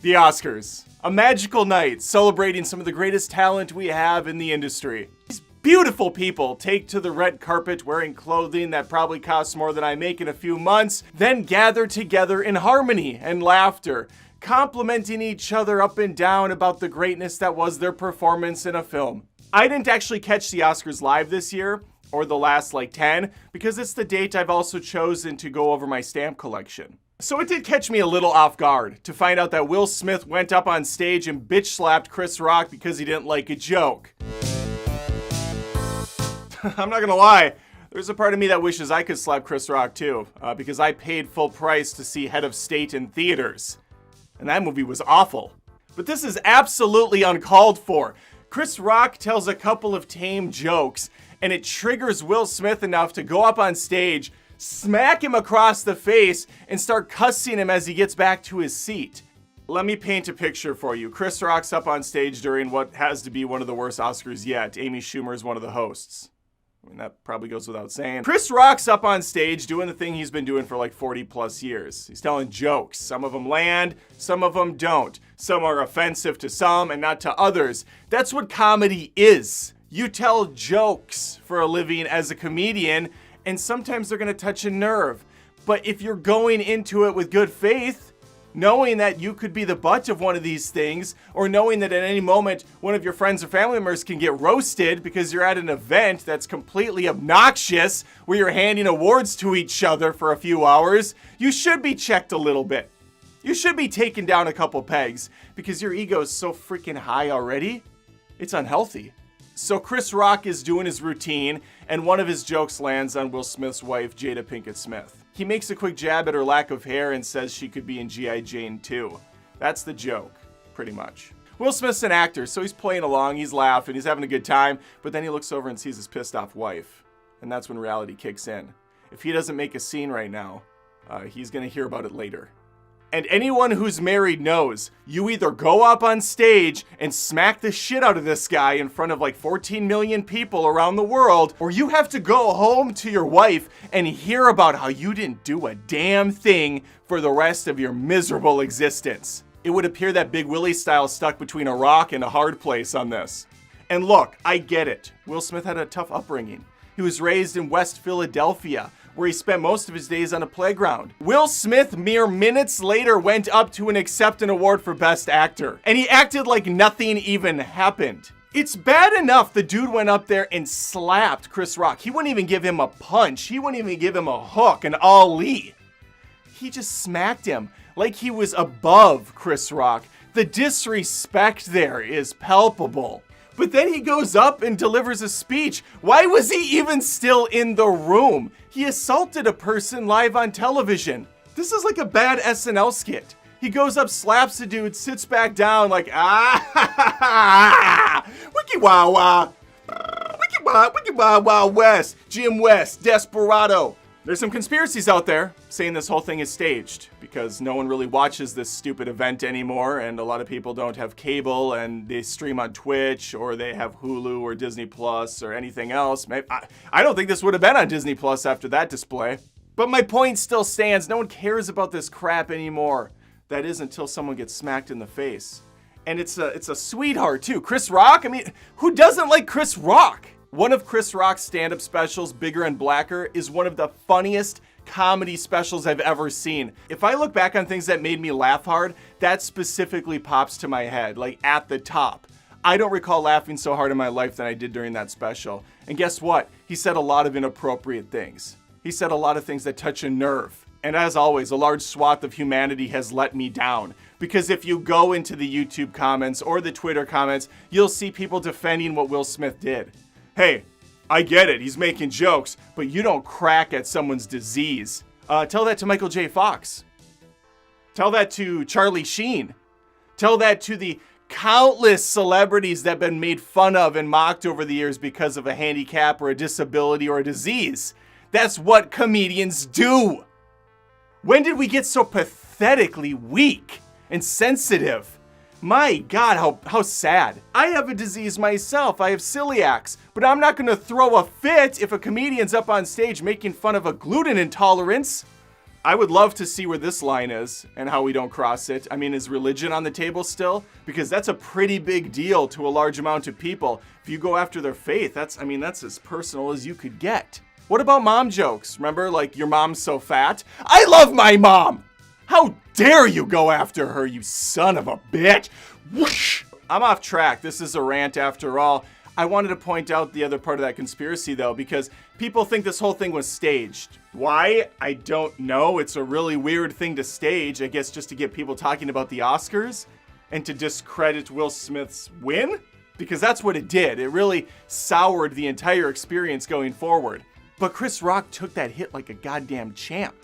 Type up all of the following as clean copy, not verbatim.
The Oscars. A magical night celebrating some of the greatest talent we have in the industry. These beautiful people take to the red carpet wearing clothing that probably costs more than I make in a few months, then gather together in harmony and laughter, complimenting each other up and down about the greatness that was their performance in a film. I didn't actually catch the Oscars live this year, or the last 10, because it's the date I've also chosen to go over my stamp collection. So it did catch me a little off guard to find out that Will Smith went up on stage and bitch slapped Chris Rock because he didn't like a joke. I'm not gonna lie, there's a part of me that wishes I could slap Chris Rock too, because I paid full price to see Head of State in theaters. And that movie was awful. But this is absolutely uncalled for. Chris Rock tells a couple of tame jokes, and it triggers Will Smith enough to go up on stage, smack him across the face, and start cussing him as he gets back to his seat. Let me paint a picture for you. Chris Rock's up on stage during what has to be one of the worst Oscars yet. Amy Schumer is one of the hosts. I mean, that probably goes without saying. Chris Rock's up on stage doing the thing he's been doing for 40 plus years. He's telling jokes. Some of them land, some of them don't. Some are offensive to some and not to others. That's what comedy is. You tell jokes for a living as a comedian, and sometimes they're gonna touch a nerve. But if you're going into it with good faith, knowing that you could be the butt of one of these things, or knowing that at any moment one of your friends or family members can get roasted because you're at an event that's completely obnoxious, where you're handing awards to each other for a few hours, you should be checked a little bit. You should be taken down a couple pegs, because your ego is so freaking high already, it's unhealthy. So Chris Rock is doing his routine, and one of his jokes lands on Will Smith's wife, Jada Pinkett Smith. He makes a quick jab at her lack of hair and says she could be in G.I. Jane 2. That's the joke, pretty much. Will Smith's an actor, so he's playing along, he's laughing, he's having a good time, but then he looks over and sees his pissed off wife. And that's when reality kicks in. If he doesn't make a scene right now, he's gonna hear about it later. And anyone who's married knows, you either go up on stage and smack the shit out of this guy in front of 14 million people around the world, or you have to go home to your wife and hear about how you didn't do a damn thing for the rest of your miserable existence. It would appear that Big Willie style stuck between a rock and a hard place on this. And look, I get it. Will Smith had a tough upbringing. He was raised in West Philadelphia, where he spent most of his days on a playground. Will Smith, mere minutes later, went up to accept an award for Best Actor, and he acted like nothing even happened. It's bad enough the dude went up there and slapped Chris Rock. He wouldn't even give him a punch. He wouldn't even give him a hook, an Ali. He just smacked him like he was above Chris Rock. The disrespect there is palpable. But then he goes up and delivers a speech. Why was he even still in the room? He assaulted a person live on television. This is like a bad SNL skit. He goes up, slaps the dude, sits back down like, wiki wah wah, wiki wah wah West, Jim West, Desperado. There's some conspiracies out there saying this whole thing is staged because no one really watches this stupid event anymore, and a lot of people don't have cable and they stream on Twitch, or they have Hulu or Disney Plus or anything else. I don't think this would have been on Disney Plus after that display. But my point still stands. No one cares about this crap anymore. That is until someone gets smacked in the face. And it's a sweetheart too. Chris Rock? I mean, who doesn't like Chris Rock? One of Chris Rock's stand-up specials, Bigger and Blacker, is one of the funniest comedy specials I've ever seen. If I look back on things that made me laugh hard, that specifically pops to my head, at the top. I don't recall laughing so hard in my life than I did during that special. And guess what? He said a lot of inappropriate things. He said a lot of things that touch a nerve. And as always, a large swath of humanity has let me down. Because if you go into the YouTube comments or the Twitter comments, you'll see people defending what Will Smith did. Hey, I get it, he's making jokes, but you don't crack at someone's disease. Tell that to Michael J. Fox. Tell that to Charlie Sheen. Tell that to the countless celebrities that have been made fun of and mocked over the years because of a handicap or a disability or a disease. That's what comedians do. When did we get so pathetically weak and sensitive? My God, how sad. I have a disease myself. I have celiacs, but I'm not going to throw a fit if a comedian's up on stage making fun of a gluten intolerance. I would love to see where this line is and how we don't cross it. I mean, is religion on the table still? Because that's a pretty big deal to a large amount of people. If you go after their faith, that's as personal as you could get. What about mom jokes? Remember, like, your mom's so fat? I love my mom! How dare you go after her, you son of a bitch! Whoosh! I'm off track. This is a rant after all. I wanted to point out the other part of that conspiracy, though, because people think this whole thing was staged. Why? I don't know. It's a really weird thing to stage, I guess, just to get people talking about the Oscars and to discredit Will Smith's win, because that's what it did. It really soured the entire experience going forward. But Chris Rock took that hit like a goddamn champ.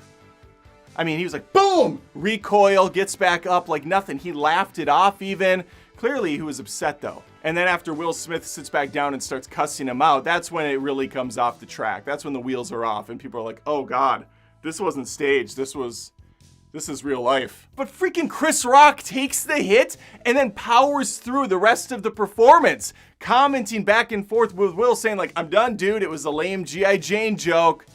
I mean, he was like, boom! Recoil, gets back up like nothing. He laughed it off even. Clearly, he was upset, though. And then after Will Smith sits back down and starts cussing him out, that's when it really comes off the track. That's when the wheels are off and people are like, oh God, this wasn't staged. This is real life. But freaking Chris Rock takes the hit and then powers through the rest of the performance, commenting back and forth with Will saying like, I'm done, dude. It was a lame G.I. Jane joke.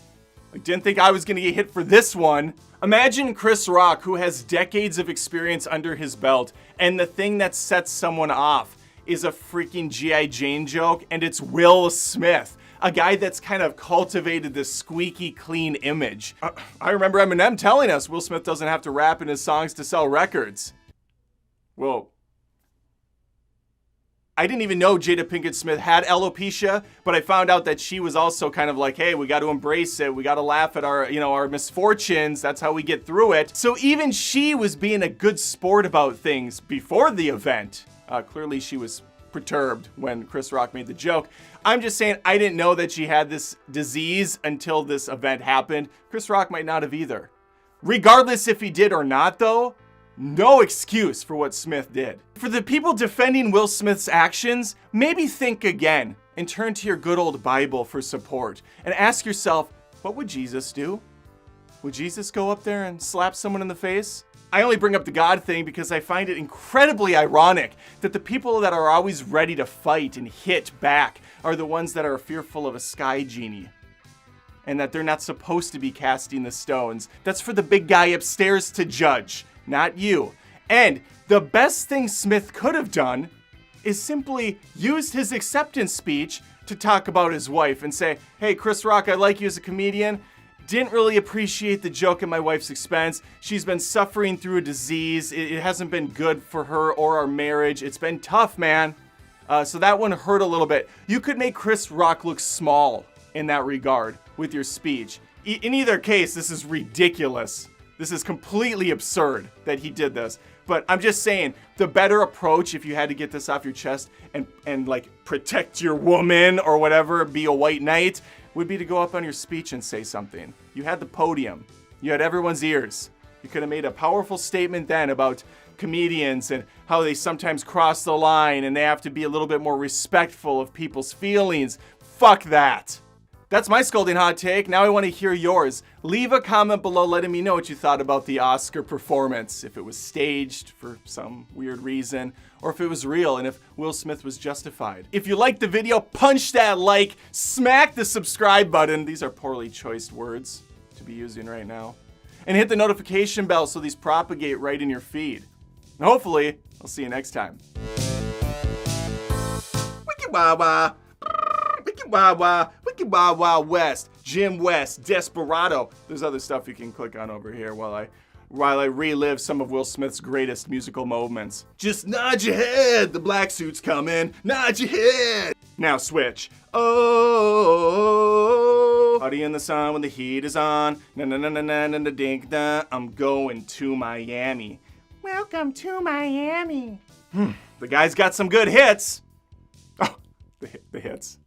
Like, didn't think I was gonna get hit for this one. Imagine Chris Rock, who has decades of experience under his belt, and the thing that sets someone off is a freaking G.I. Jane joke, and it's Will Smith, a guy that's kind of cultivated this squeaky clean image. I remember Eminem telling us Will Smith doesn't have to rap in his songs to sell records. Well, I didn't even know Jada Pinkett Smith had alopecia, but I found out that she was also kind of like, hey, we got to embrace it. We got to laugh at our misfortunes. That's how we get through it. So even she was being a good sport about things before the event. Clearly she was perturbed when Chris Rock made the joke. I'm just saying, I didn't know that she had this disease until this event happened. Chris Rock might not have either. Regardless if he did or not, though, no excuse for what Smith did. For the people defending Will Smith's actions, maybe think again and turn to your good old Bible for support and ask yourself, what would Jesus do? Would Jesus go up there and slap someone in the face? I only bring up the God thing because I find it incredibly ironic that the people that are always ready to fight and hit back are the ones that are fearful of a sky genie, and that they're not supposed to be casting the stones. That's for the big guy upstairs to judge, not you. And the best thing Smith could have done is simply used his acceptance speech to talk about his wife and say, hey, Chris Rock, I like you as a comedian. Didn't really appreciate the joke at my wife's expense. She's been suffering through a disease. It hasn't been good for her or our marriage. It's been tough, man. So that one hurt a little bit. You could make Chris Rock look small in that regard with your speech. In either case, this is ridiculous. This is completely absurd that he did this. But I'm just saying, the better approach, if you had to get this off your chest and like protect your woman or whatever, be a white knight, would be to go up on your speech and say something. You had the podium. You had everyone's ears. You could have made a powerful statement then about comedians and how they sometimes cross the line and they have to be a little bit more respectful of people's feelings. Fuck that. That's my scolding hot take. Now I want to hear yours. Leave a comment below letting me know what you thought about the Oscar performance. If it was staged for some weird reason, or if it was real and if Will Smith was justified. If you liked the video, punch that like, smack the subscribe button. These are poorly choiced words to be using right now. And hit the notification bell so these propagate right in your feed. And hopefully, I'll see you next time. Wiki Wawa. Wiki Wawa. Wiki Wawa West. Jim West. Desperado. There's other stuff you can click on over here while I relive some of Will Smith's greatest musical moments. Just nod your head, the black suit's coming. Nod your head. Now switch. Oh, party in the sun when the heat is on. Na na na na na na na dink da. I'm going to Miami. Welcome to Miami. The guy's got some good hits. Oh, the hits.